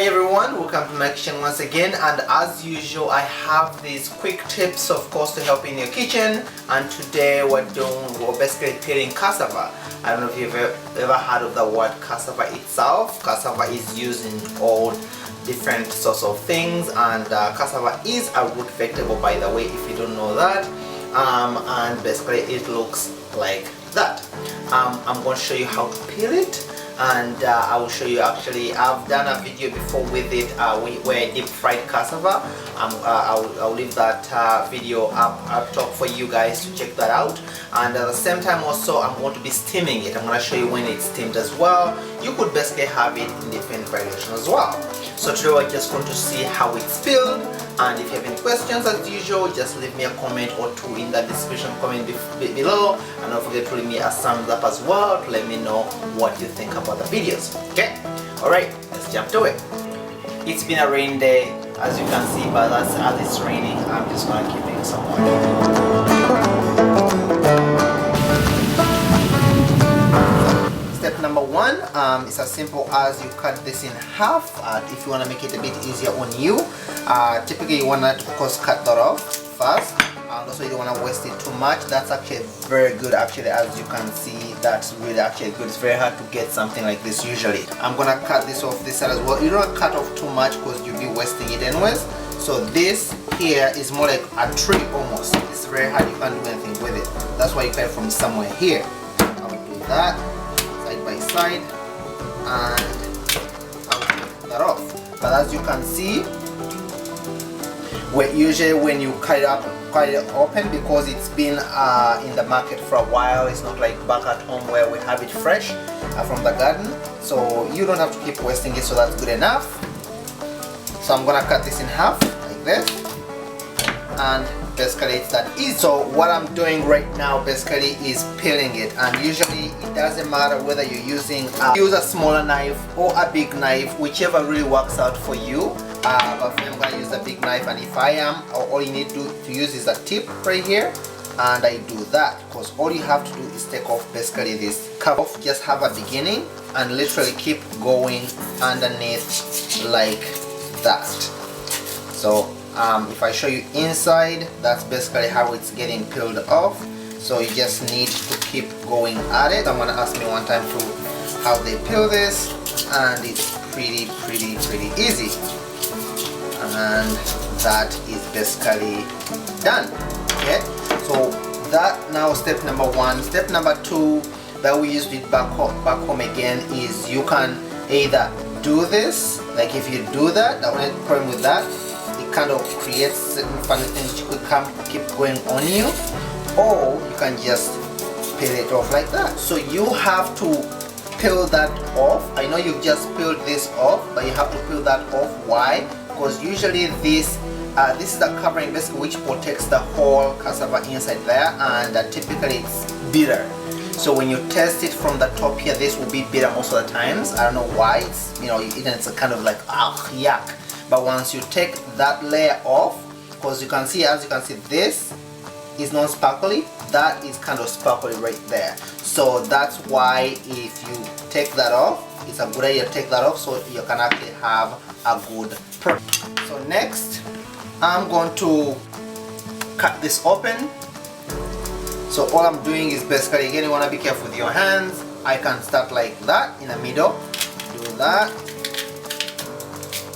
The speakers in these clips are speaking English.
everyone, welcome to my kitchen once again, and as usual I have these quick tips of course to help in your kitchen. And today we're basically peeling cassava. I don't know if you've ever heard of the word cassava itself. Cassava is used in all different sorts of things, and cassava is a root vegetable, by the way, if you don't know that. And basically it looks like that. I'm going to show you how to peel it, and I will show you. Actually, I've done a video before with it where I deep fried cassava. I'll leave that video up top for you guys to check that out. And at the same time also I'm going to be steaming it. I'm going to show you when it's steamed as well. You could basically have it in different variations as well. So today we're just going to see how it's peeled, and if you have any questions as usual, just leave me a comment or two in the description comment below, and don't forget to leave me a thumbs up as well to let me know what you think about the videos. Okay, alright, let's jump to it. It's been a rain day, as you can see, but as it's raining I'm just gonna keep it some water. Step number one is as simple as you cut this in half. If you want to make it a bit easier on you, typically you want to of course cut that off first, and also you don't want to waste it too much. That's actually very good, actually, as you can see. That's really actually good. It's very hard to get something like this usually. I'm gonna cut this off this side as well. You don't want to cut off too much because you'll be wasting it anyways. So this here is more like a tree almost. It's very hard, you can't do anything with it. That's why you cut it from somewhere here. I'll do that side by side, and I'll take that off. But as you can see, usually when you cut it open, because it's been in the market for a while, it's not like back at home where we have it fresh from the garden, so you don't have to keep wasting it. So that's good enough. So I'm gonna cut this in half like this, and basically it's that easy. So what I'm doing right now basically is peeling it, and usually it doesn't matter whether you're using use a smaller knife or a big knife, whichever really works out for you. But for me, I'm going to use a big knife, and if I am, all you need to use is a tip right here, and I do that because all you have to do is take off basically this cover off. Just have a beginning and literally keep going underneath like that. So if I show you inside, that's basically how it's getting peeled off. So you just need to keep going at it. Someone asked me one time to how they peel this, and it's pretty easy. And that is basically done. Okay, so that now step number one. Step number two that we used it back home again is you can either do this, like if you do that, the only problem with that, it kind of creates certain funny things which could keep going on you, or you can just peel it off like that. So you have to peel that off. I know you've just peeled this off, but you have to peel that off. Why? Because usually this is the covering basically which protects the whole cassava inside there, and typically it's bitter. So when you test it from the top here, this will be bitter most of the times. I don't know why. It's, you know, it's a kind of like yuck. But once you take that layer off, because you can see, as you can see, this is not sparkly, that is kind of sparkly right there. So that's why if you take that off, it's a good idea to take that off so you can actually have a good product. So next I'm going to cut this open. So all I'm doing is basically, again, you want to be careful with your hands. I can start like that in the middle, do that.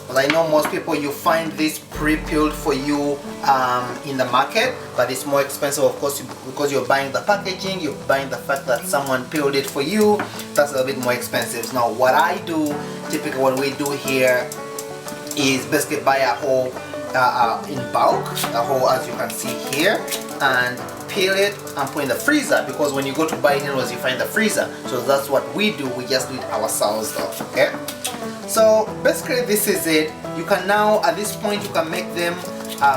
But I know most people, you find this pre-peeled for you in the market, but it's more expensive of course because you're buying the packaging, you're buying the fact that someone peeled it for you. That's a little bit more expensive. Now what I do, typically what we do here is basically buy a whole in bulk, a whole, as you can see here, and peel it and put in the freezer, because when you go to buy it anyways, you find the freezer. So that's what we do. We just do it ourselves though. Okay, so basically this is it. You can now, at this point, you can make them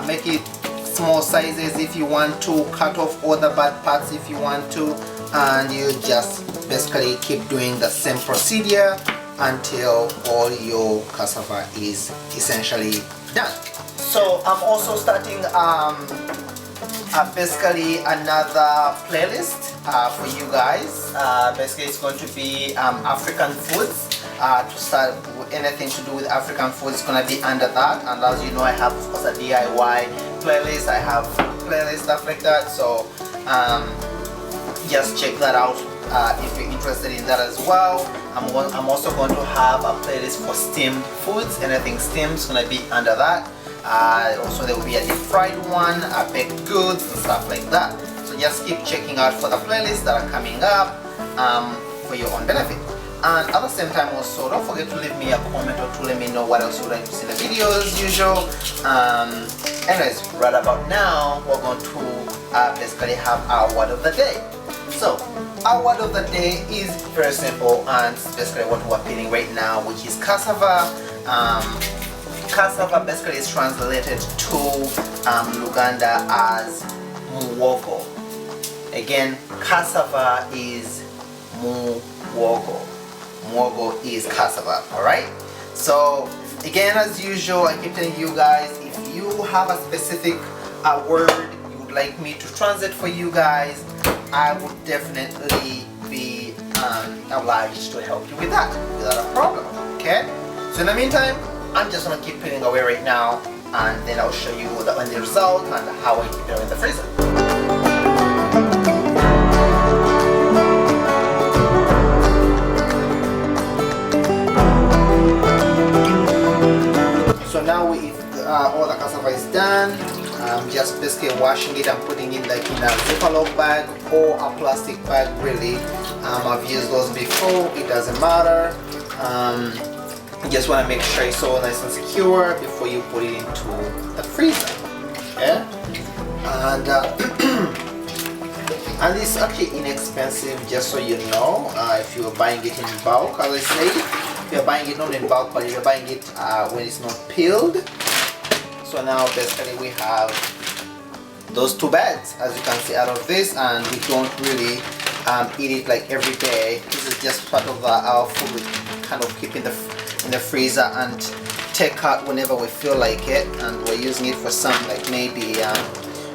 make it small sizes if you want to, cut off all the bad parts if you want to, and you just basically keep doing the same procedure until all your cassava is essentially done. So I'm also starting basically another playlist for you guys. Basically it's going to be African foods to start anything to do with African food, it's gonna be under that. And as you know, I have, of course, a DIY playlist. I have playlists, stuff like that. So just check that out if you're interested in that as well. I'm also going to have a playlist for steamed foods. Anything steamed is gonna be under that. Also, there will be a deep fried one, baked goods and stuff like that. So just keep checking out for the playlists that are coming up for your own benefit. And at the same time also, don't forget to leave me a comment or to let me know what else you'd like to see in the video as usual. Anyways, right about now, we're going to basically have our word of the day. So, our word of the day is very simple, and it's basically what we're peeling right now, which is cassava. Cassava basically is translated to Luganda as muwogo. Again, cassava is muwogo. Muwogo is cassava, alright? So again, as usual, I keep telling you guys, if you have a specific word you would like me to translate for you guys, I would definitely be obliged to help you with that without a problem, okay? So in the meantime, I'm just gonna keep peeling away right now, and then I'll show you the end result and how I keep it in the freezer. So now all the cassava is done, I'm just basically washing it and putting it like in a Ziploc bag or a plastic bag, really. I've used those before, it doesn't matter. You just want to make sure it's all nice and secure before you put it into the freezer. Okay? And and it's actually inexpensive, just so you know, if you're buying it in bulk, as I say. If you're buying it not in bulk, but if you're buying it when it's not peeled. So now basically we have those two bags, as you can see, out of this, and we don't really eat it like every day. This is just part of our food we kind of keep in the freezer and take out whenever we feel like it, and we're using it for some, like maybe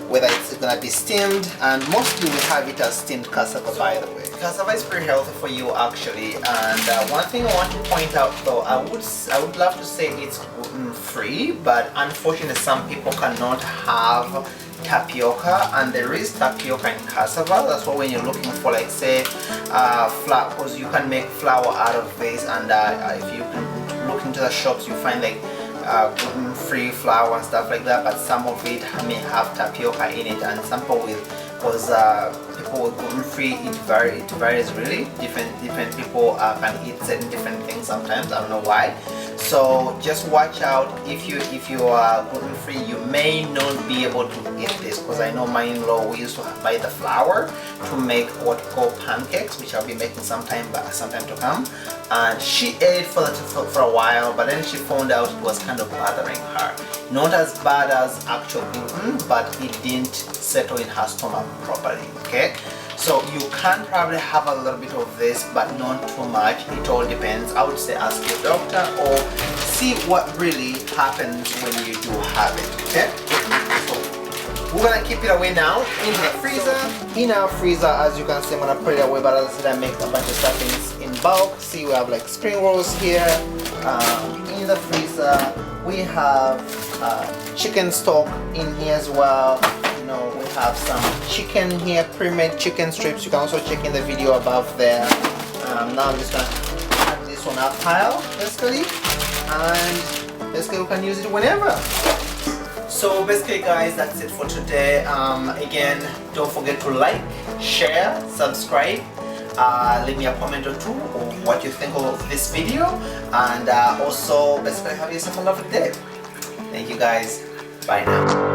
whether it's gonna be steamed, and mostly we have it as steamed cassava, by the way. Cassava is pretty healthy for you actually, and one thing I want to point out though, I would love to say it's gluten-free, but unfortunately some people cannot have tapioca, and there is tapioca in cassava. That's why when you're looking for, like, say flour, because you can make flour out of this, and if you look into the shops you find like gluten-free flour and stuff like that, but some of it may have tapioca in it, and some people with, because people with gluten-free, it varies really. Different people can eat certain different things sometimes. I don't know why. So just watch out. If you are gluten-free, you may not be able to eat this, because I know my in-law, we used to buy the flour to make what we call pancakes, which I'll be making sometime to come. And she ate for a while, but then she found out it was kind of bothering her. Not as bad as actual gluten, but it didn't settle in her stomach properly. Okay, so you can probably have a little bit of this, but not too much. It all depends. I would say ask your doctor or see what really happens when you do have it. Okay, so we're gonna keep it away now into the freezer. In our freezer, as you can see, I'm gonna put it away, but as I said, I make a bunch of stuffings in bulk. See, we have like spring rolls here. In the freezer, we have chicken stock in here as well. You know, we have some chicken here, pre-made chicken strips. You can also check in the video above there. Now I'm just gonna add this on our pile, basically, and basically we can use it whenever. So basically, guys, that's it for today. Again, don't forget to like, share, subscribe. Leave me a comment or two on what you think of this video, and also basically have yourself a lovely day. Thank you guys. Bye now.